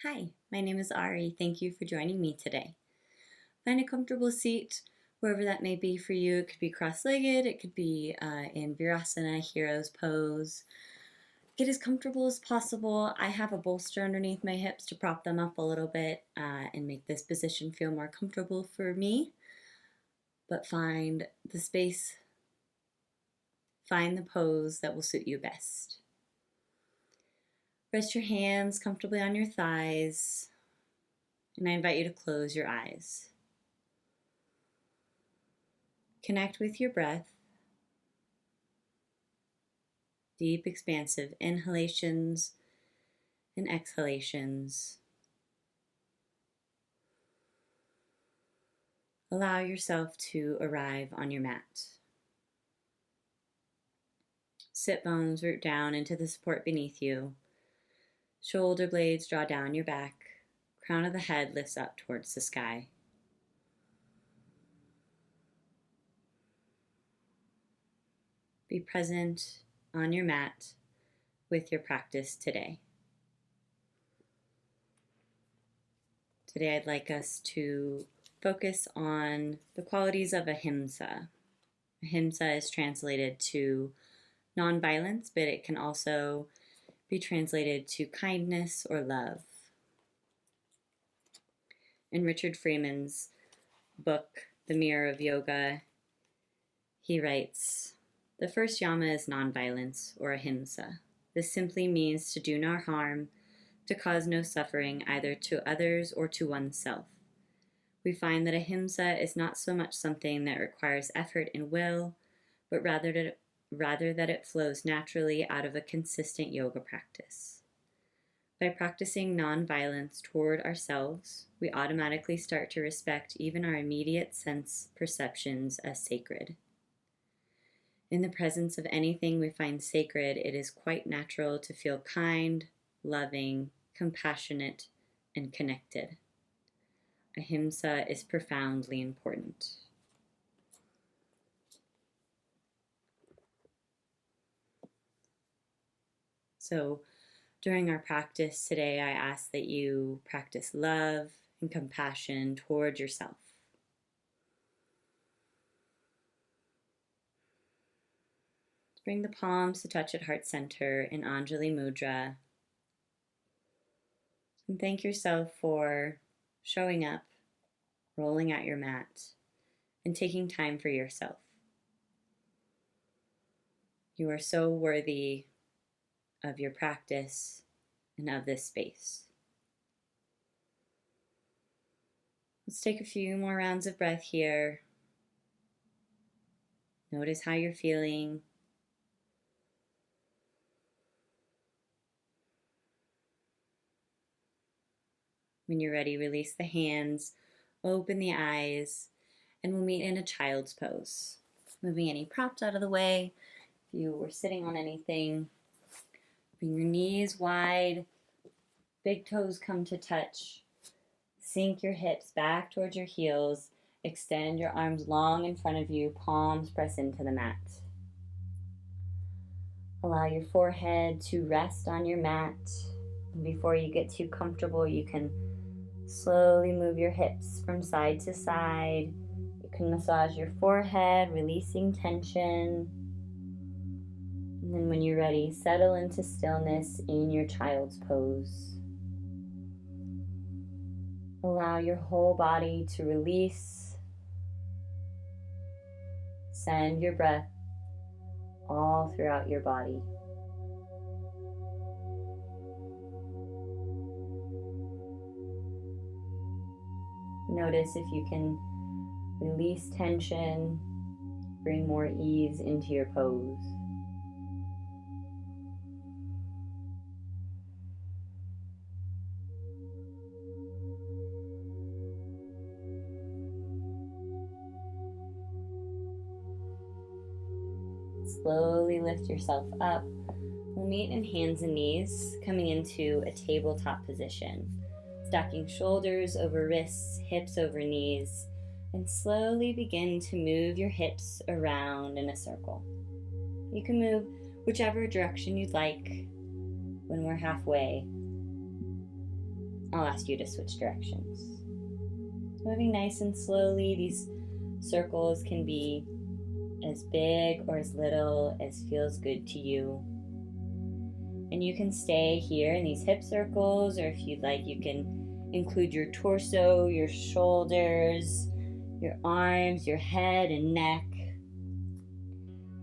Hi, my name is Ari. Thank you for joining me today. Find a comfortable seat, wherever that may be for you. It could be cross-legged, it could be in Virasana, Hero's Pose. Get as comfortable as possible. I have a bolster underneath my hips to prop them up a little bit and make this position feel more comfortable for me. But find the space, find the pose that will suit you best. Rest your hands comfortably on your thighs, and I invite you to close your eyes. Connect with your breath. Deep, expansive inhalations and exhalations. Allow yourself to arrive on your mat. Sit bones root down into the support beneath you. Shoulder blades draw down your back. Crown of the head lifts up towards the sky. Be present on your mat with your practice today. Today I'd like us to focus on the qualities of ahimsa. Ahimsa is translated to nonviolence, but it can also be translated to kindness or love. In Richard Freeman's book, The Mirror of Yoga, he writes, "The first yama is nonviolence, or ahimsa. This simply means to do no harm, to cause no suffering either to others or to oneself. We find that ahimsa is not so much something that requires effort and will, but rather that it flows naturally out of a consistent yoga practice. By practicing nonviolence toward ourselves, we automatically start to respect even our immediate sense perceptions as sacred. In the presence of anything we find sacred, it is quite natural to feel kind, loving, compassionate, and connected. Ahimsa is profoundly important." So during our practice today, I ask that you practice love and compassion toward yourself. Bring the palms to touch at heart center in Anjali Mudra. And thank yourself for showing up, rolling out your mat, and taking time for yourself. You are so worthy of your practice and of this space. Let's take a few more rounds of breath here. Notice how you're feeling. When you're ready, release the hands, open the eyes, and we'll meet in a child's pose. Moving any props out of the way. If you were sitting on anything, bring your knees wide, big toes come to touch. Sink your hips back towards your heels. Extend your arms long in front of you, palms press into the mat. Allow your forehead to rest on your mat. And before you get too comfortable, you can slowly move your hips from side to side. You can massage your forehead, releasing tension. And then when you're ready, settle into stillness in your child's pose. Allow your whole body to release. Send your breath all throughout your body. Notice if you can release tension, bring more ease into your pose. Slowly lift yourself up. We'll meet in hands and knees, coming into a tabletop position. Stacking shoulders over wrists, hips over knees, and slowly begin to move your hips around in a circle. You can move whichever direction you'd like. When we're halfway, I'll ask you to switch directions. Moving nice and slowly, these circles can be as big or as little as feels good to you. And you can stay here in these hip circles, or if you'd like, you can include your torso, your shoulders, your arms, your head and neck.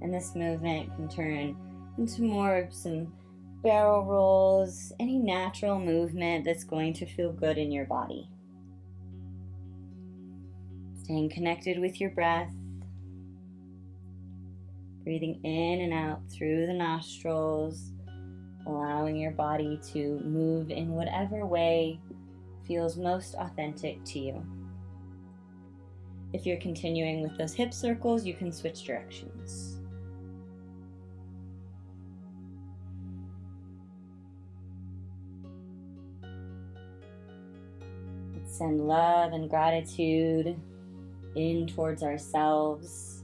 And this movement can turn into more of some barrel rolls, any natural movement that's going to feel good in your body. Staying connected with your breath, breathing in and out through the nostrils, allowing your body to move in whatever way feels most authentic to you. If you're continuing with those hip circles, you can switch directions. Let's send love and gratitude in towards ourselves.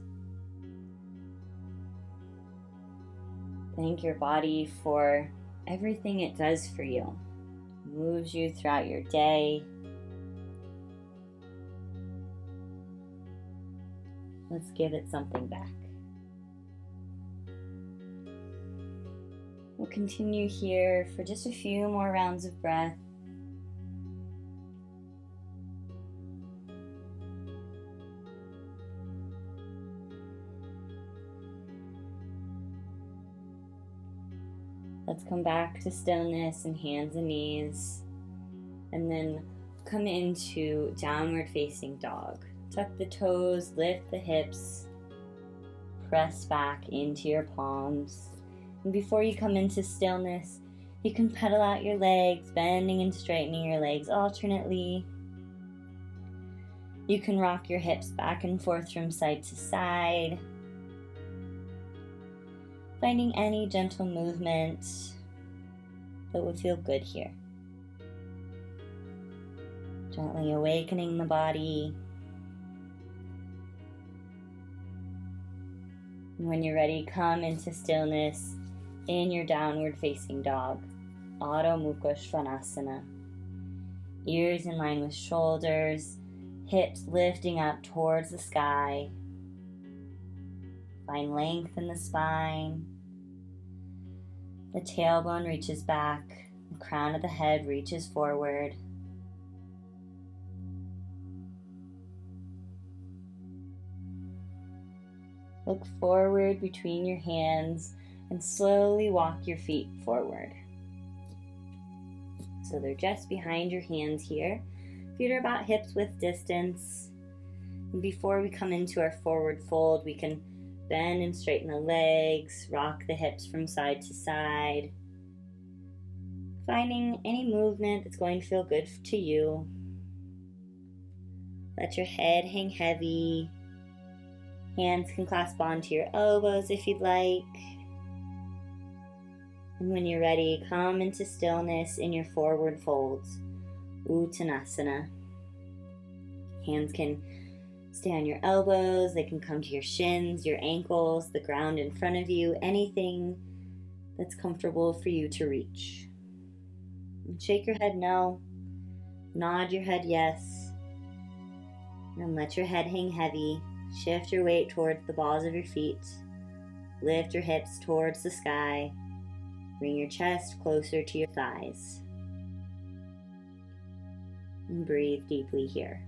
Thank your body for everything it does for you. It moves you throughout your day. Let's give it something back. We'll continue here for just a few more rounds of breath. Let's come back to stillness and hands and knees, and then come into downward facing dog. Tuck the toes, lift the hips, press back into your palms. And before you come into stillness, you can pedal out your legs, bending and straightening your legs alternately. You can rock your hips back and forth from side to side, finding any gentle movement that would feel good here. Gently awakening the body. And when you're ready, come into stillness in your downward facing dog, Adho Mukha Svanasana. Ears in line with shoulders, hips lifting up towards the sky. Find length in the spine. The tailbone reaches back, the crown of the head reaches forward. Look forward between your hands and slowly walk your feet forward. So they're just behind your hands here. Feet are about hips width distance. And before we come into our forward fold, we can bend and straighten the legs, rock the hips from side to side. Finding any movement that's going to feel good to you. Let your head hang heavy. Hands can clasp onto your elbows if you'd like. And when you're ready, come into stillness in your forward folds, Uttanasana. Hands can stay on your elbows, they can come to your shins, your ankles, the ground in front of you, anything that's comfortable for you to reach. And shake your head no, nod your head yes, and let your head hang heavy. Shift your weight towards the balls of your feet. Lift your hips towards the sky. Bring your chest closer to your thighs. And breathe deeply here.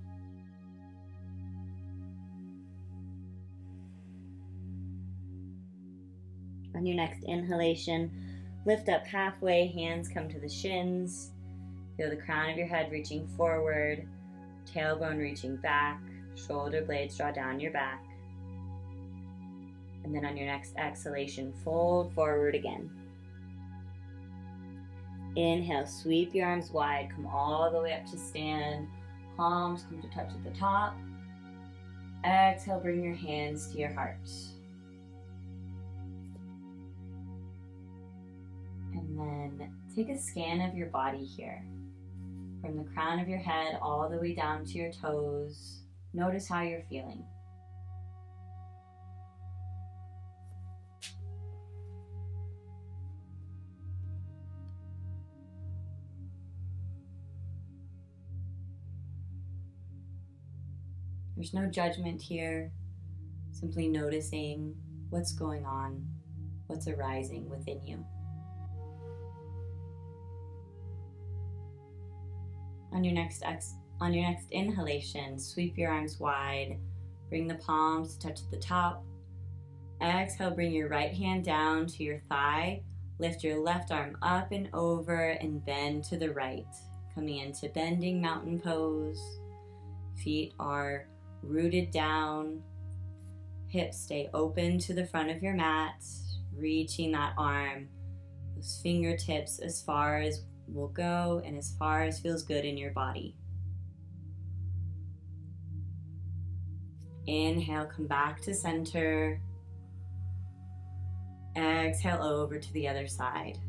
On your next inhalation, lift up halfway, hands come to the shins. Feel the crown of your head reaching forward, tailbone reaching back, shoulder blades draw down your back. And then on your next exhalation, fold forward again. Inhale, sweep your arms wide, come all the way up to stand. Palms come to touch at the top. Exhale, bring your hands to your heart. And then take a scan of your body here. From the crown of your head all the way down to your toes. Notice how you're feeling. There's no judgment here, simply noticing what's going on, what's arising within you. On your next inhalation, sweep your arms wide, bring the palms to touch at the top. Exhale, bring your right hand down to your thigh, lift your left arm up and over and bend to the right. Coming into bending mountain pose. Feet are rooted down, hips stay open to the front of your mat, reaching that arm, those fingertips as far as will go and as far as feels good in your body. Inhale, come back to center. Exhale over to the other side.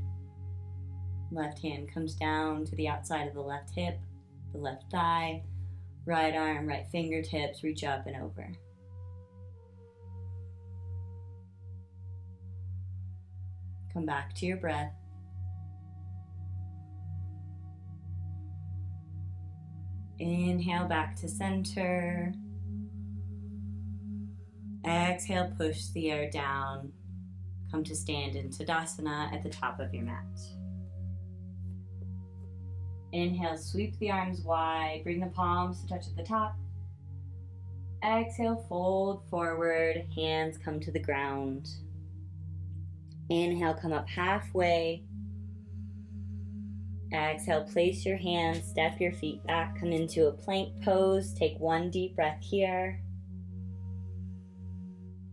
Left hand comes down to the outside of the left hip, the left thigh. Right arm, right fingertips reach up and over. Come back to your breath. Inhale back to center. Exhale, push the air down. Come to stand in Tadasana at the top of your mat. Inhale, sweep the arms wide, bring the palms to touch at the top. Exhale, fold forward, hands come to the ground. Inhale, come up halfway. Exhale, place your hands, step your feet back, come into a plank pose. Take one deep breath here.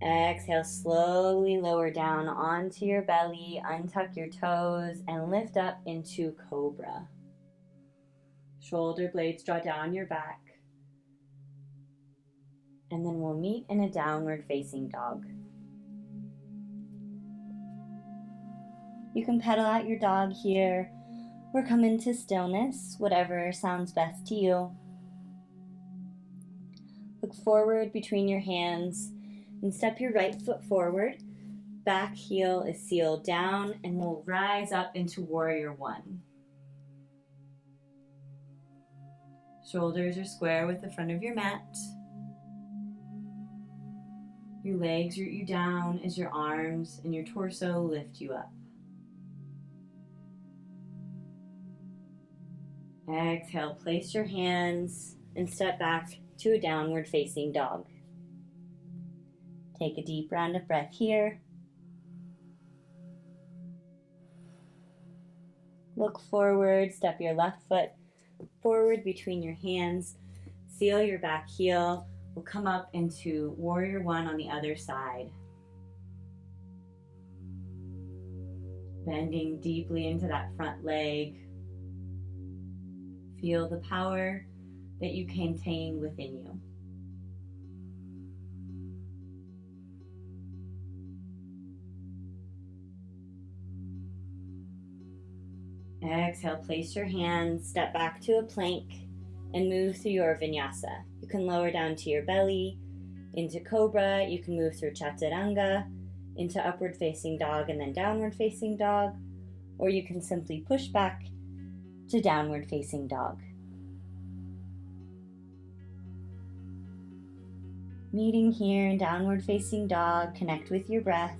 Exhale, slowly lower down onto your belly, untuck your toes, and lift up into Cobra. Shoulder blades draw down your back. And then we'll meet in a downward facing dog. You can pedal out your dog here or come into stillness, whatever sounds best to you. Look forward between your hands and step your right foot forward. Back heel is sealed down and we'll rise up into Warrior One. Shoulders are square with the front of your mat. Your legs root you down as your arms and your torso lift you up. Exhale, place your hands and step back to a downward facing dog. Take a deep round of breath here. Look forward, step your left foot forward between your hands. Seal your back heel. We'll come up into Warrior One on the other side. Bending deeply into that front leg. Feel the power that you contain within you. Exhale, place your hands, step back to a plank, and move through your vinyasa. You can lower down to your belly, into Cobra. You can move through Chaturanga, into upward facing dog and then downward facing dog. Or you can simply push back to downward facing dog. Meeting here in downward facing dog, connect with your breath.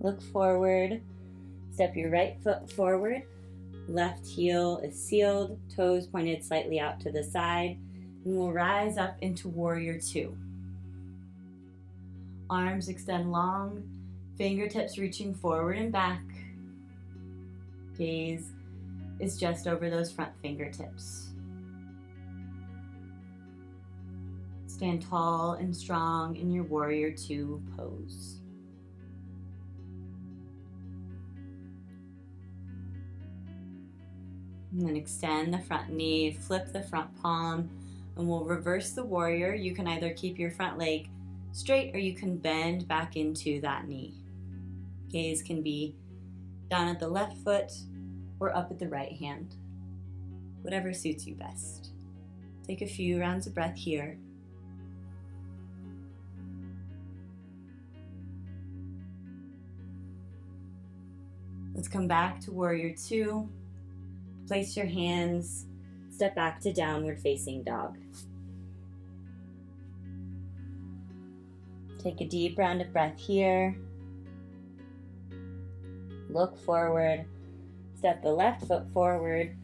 Look forward, step your right foot forward, left heel is sealed, toes pointed slightly out to the side, and we'll rise up into Warrior Two. Arms extend long, fingertips reaching forward and back. Gaze is just over those front fingertips. Stand tall and strong in your Warrior Two pose. And then extend the front knee, flip the front palm, and we'll reverse the warrior. You can either keep your front leg straight or you can bend back into that knee. Gaze can be down at the left foot or up at the right hand, whatever suits you best. Take a few rounds of breath here. Let's come back to warrior two. Place your hands, step back to downward facing dog. Take a deep round of breath here. Look forward, step the left foot forward,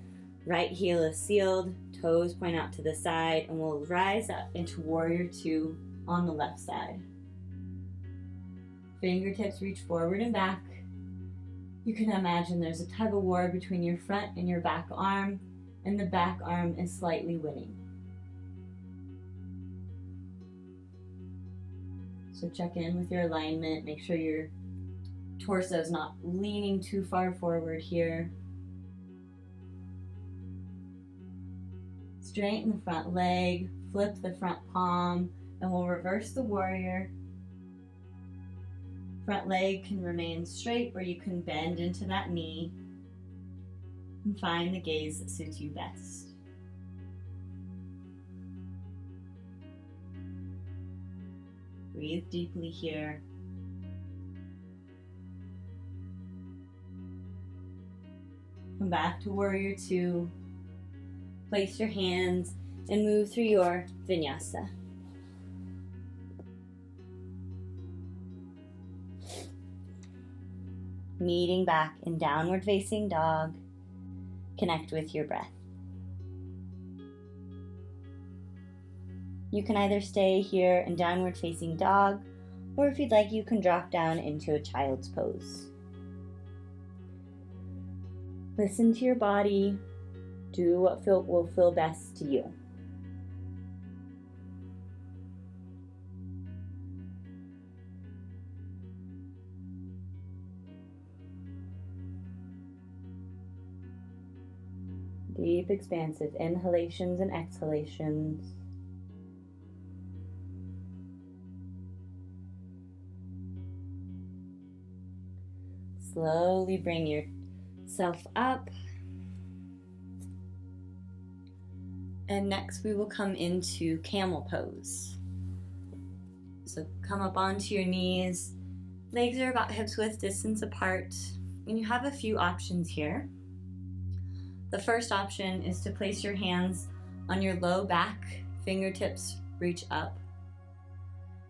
right heel is sealed, toes point out to the side, and we'll rise up into warrior two on the left side. Fingertips reach forward and back. You can imagine there's a tug of war between your front and your back arm, and the back arm is slightly winning. So check in with your alignment, make sure your torso is not leaning too far forward here. Straighten the front leg, flip the front palm, and we'll reverse the warrior. Front leg can remain straight, or you can bend into that knee and find the gaze that suits you best. Breathe deeply here. Come back to warrior two. Place your hands and move through your vinyasa. Meeting back in downward facing dog. Connect with your breath. You can either stay here in downward facing dog, or if you'd like, you can drop down into a child's pose. Listen to your body. Do what will feel best to you. Deep, expansive inhalations and exhalations. Slowly bring yourself up. And next we will come into camel pose. So come up onto your knees. Legs are about hips width distance apart. And you have a few options here. The first option is to place your hands on your low back, fingertips reach up,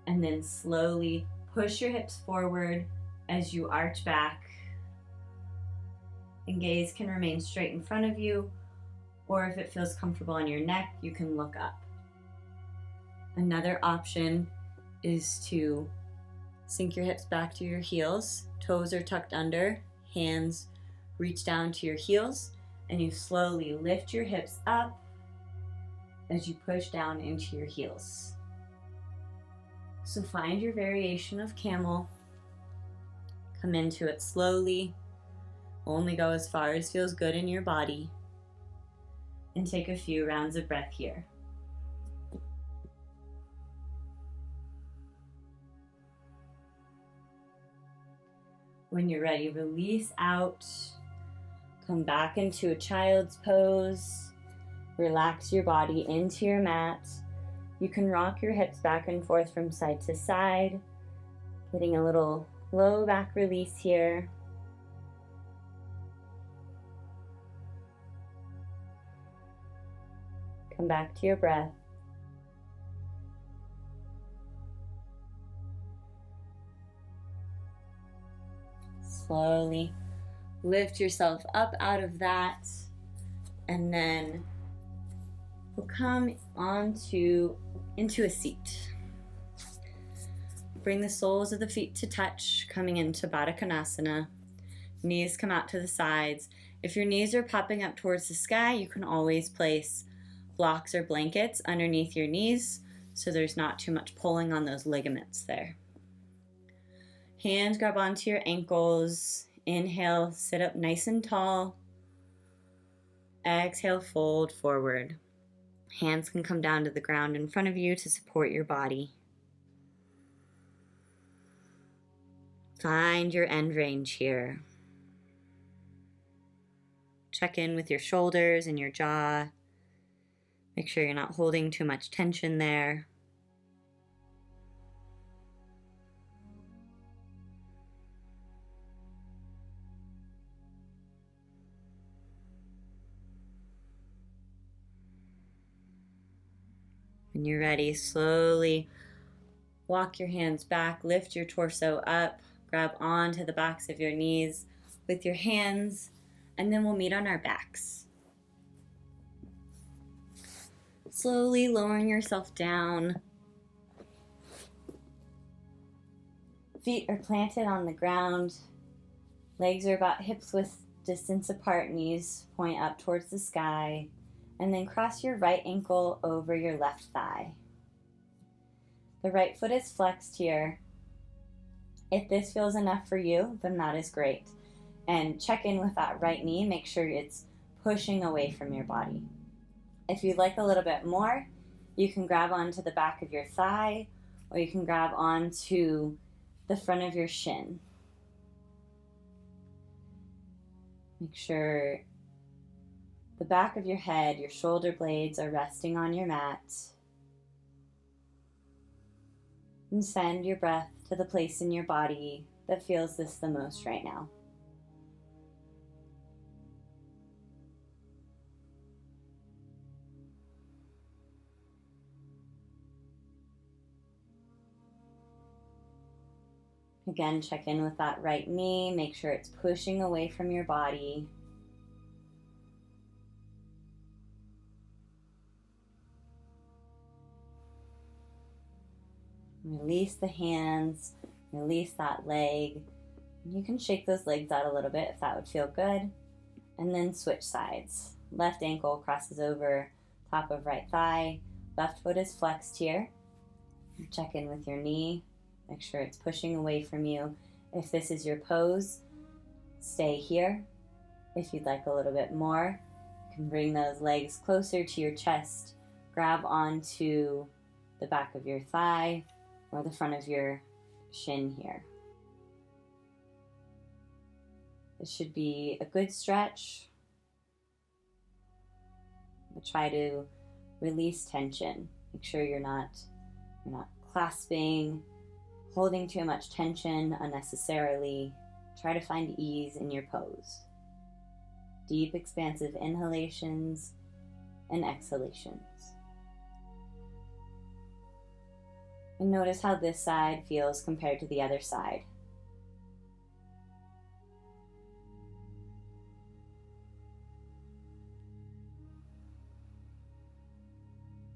and then slowly push your hips forward as you arch back. And gaze can remain straight in front of you, or if it feels comfortable on your neck, you can look up. Another option is to sink your hips back to your heels, toes are tucked under, hands reach down to your heels, and you slowly lift your hips up as you push down into your heels. So find your variation of camel. Come into it slowly. Only go as far as feels good in your body. And take a few rounds of breath here. When you're ready, release out. Come back into a child's pose. Relax your body into your mat. You can rock your hips back and forth from side to side, getting a little low back release here. Come back to your breath. Slowly lift yourself up out of that, and then we'll come into a seat. Bring the soles of the feet to touch, coming into Baddha Konasana. Knees come out to the sides. If your knees are popping up towards the sky, you can always place blocks or blankets underneath your knees so there's not too much pulling on those ligaments there. Hands grab onto your ankles. Inhale, sit up nice and tall. Exhale, fold forward. Hands can come down to the ground in front of you to support your body. Find your end range here. Check in with your shoulders and your jaw. Make sure you're not holding too much tension there. When you're ready, slowly walk your hands back, lift your torso up, grab onto the backs of your knees with your hands, and then we'll meet on our backs. Slowly lowering yourself down. Feet are planted on the ground. Legs are about hips width distance apart, knees point up towards the sky. And then cross your right ankle over your left thigh. The right foot is flexed here. If this feels enough for you, then that is great. And check in with that right knee. Make sure it's pushing away from your body. If you'd like a little bit more, you can grab onto the back of your thigh, or you can grab onto the front of your shin. Make sure the back of your head, your shoulder blades are resting on your mat. And send your breath to the place in your body that feels this the most right now. Again, check in with that right knee. Make sure it's pushing away from your body. Release the hands, release that leg. You can shake those legs out a little bit if that would feel good. And then switch sides. Left ankle crosses over top of right thigh. Left foot is flexed here. Check in with your knee. Make sure it's pushing away from you. If this is your pose, stay here. If you'd like a little bit more, you can bring those legs closer to your chest. Grab onto the back of your thigh or the front of your shin here. This should be a good stretch. But try to release tension. Make sure you're not clasping, holding too much tension unnecessarily. Try to find ease in your pose. Deep, expansive inhalations and exhalations. And notice how this side feels compared to the other side.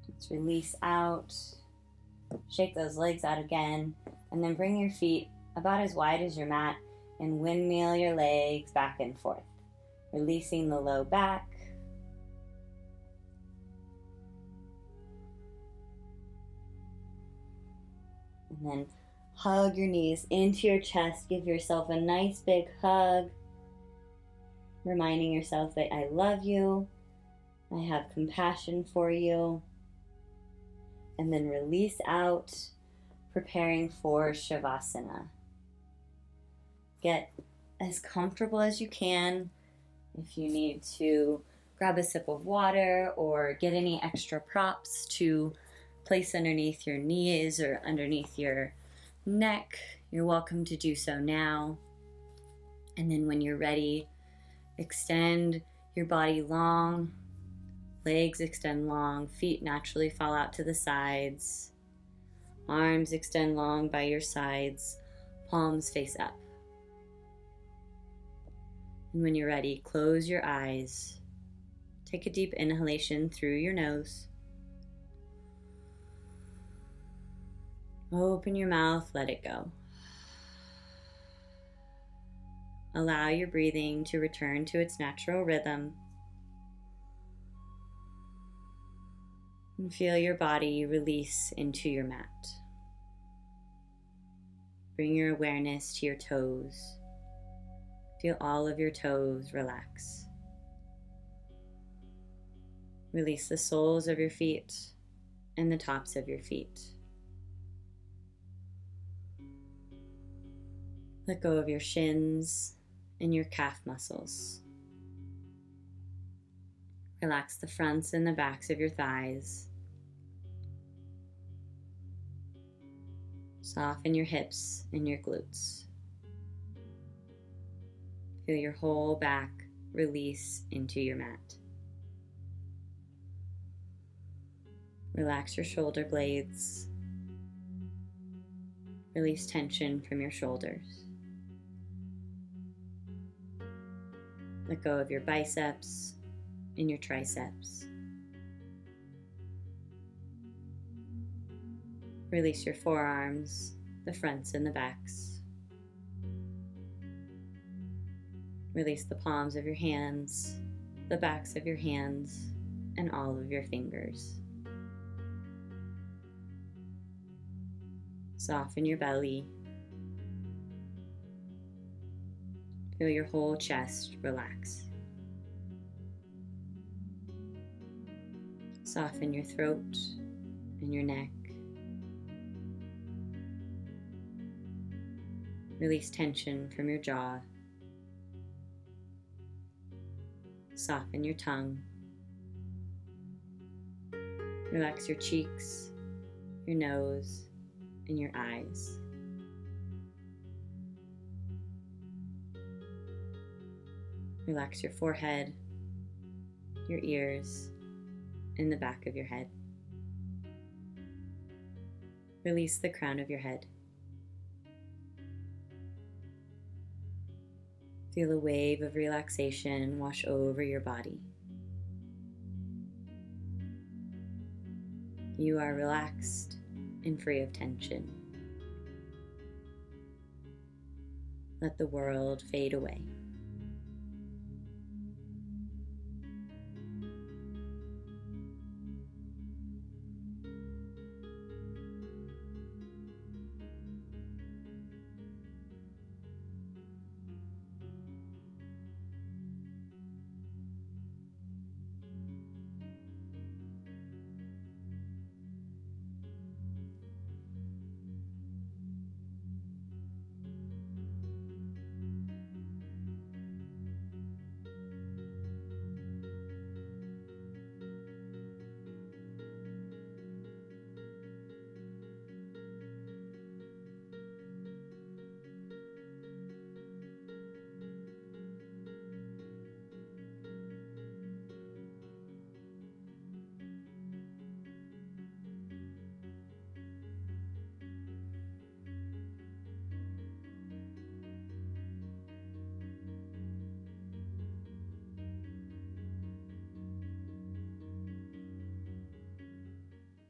Let's release out. Shake those legs out again. And then bring your feet about as wide as your mat and windmill your legs back and forth. Releasing the low back. And then hug your knees into your chest. Give yourself a nice big hug. Reminding yourself that I love you. I have compassion for you. And then release out, preparing for Shavasana. Get as comfortable as you can. If you need to grab a sip of water or get any extra props to place underneath your knees or underneath your neck, you're welcome to do so now. And then when you're ready, extend your body long. Legs extend long, feet naturally fall out to the sides. Arms extend long by your sides, palms face up. And when you're ready, close your eyes. Take a deep inhalation through your nose. Open your mouth, let it go. Allow your breathing to return to its natural rhythm. And feel your body release into your mat. Bring your awareness to your toes. Feel all of your toes relax. Release the soles of your feet and the tops of your feet. Let go of your shins and your calf muscles. Relax the fronts and the backs of your thighs. Soften your hips and your glutes. Feel your whole back release into your mat. Relax your shoulder blades. Release tension from your shoulders. Let go of your biceps and your triceps. Release your forearms, the fronts and the backs. Release the palms of your hands, the backs of your hands, and all of your fingers. Soften your belly. Feel your whole chest relax. Soften your throat and your neck. Release tension from your jaw. Soften your tongue. Relax your cheeks, your nose, and your eyes. Relax your forehead, your ears, and the back of your head. Release the crown of your head. Feel a wave of relaxation wash over your body. You are relaxed and free of tension. Let the world fade away.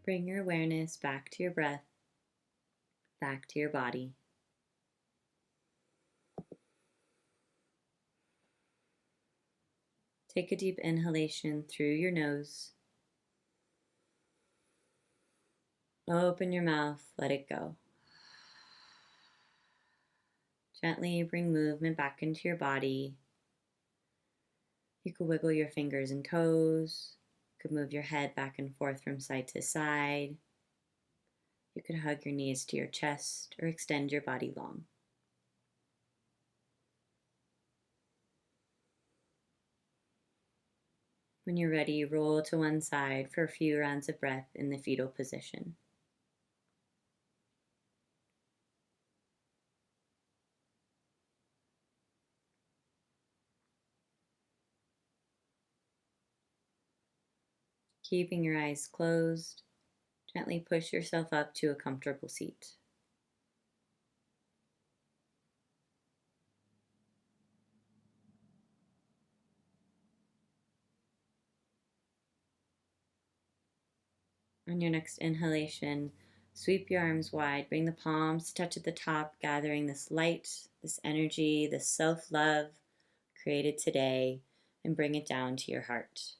Bring your awareness back to your breath, back to your body. Take a deep inhalation through your nose. Open your mouth, let it go. Gently bring movement back into your body. You could wiggle your fingers and toes. You could move your head back and forth from side to side. You could hug your knees to your chest or extend your body long. When you're ready, roll to one side for a few rounds of breath in the fetal position. Keeping your eyes closed, gently push yourself up to a comfortable seat. On your next inhalation, sweep your arms wide, bring the palms to touch at the top, gathering this light, this energy, this self-love created today, and bring it down to your heart.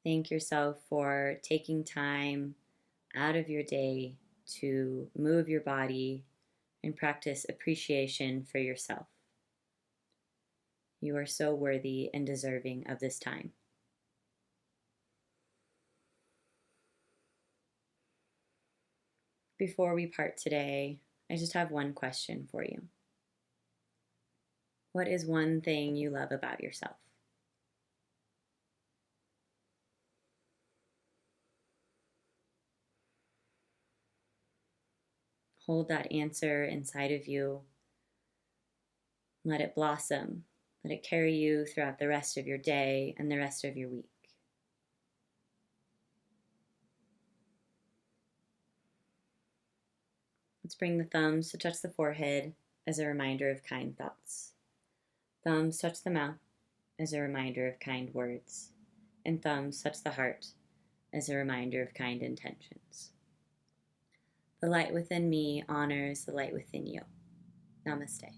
Thank yourself for taking time out of your day to move your body and practice appreciation for yourself. You are so worthy and deserving of this time. Before we part today, I just have one question for you. What is one thing you love about yourself? Hold that answer inside of you. Let it blossom. Let it carry you throughout the rest of your day and the rest of your week. Let's bring the thumbs to touch the forehead as a reminder of kind thoughts. Thumbs touch the mouth as a reminder of kind words. And thumbs touch the heart as a reminder of kind intentions. The light within me honors the light within you. Namaste.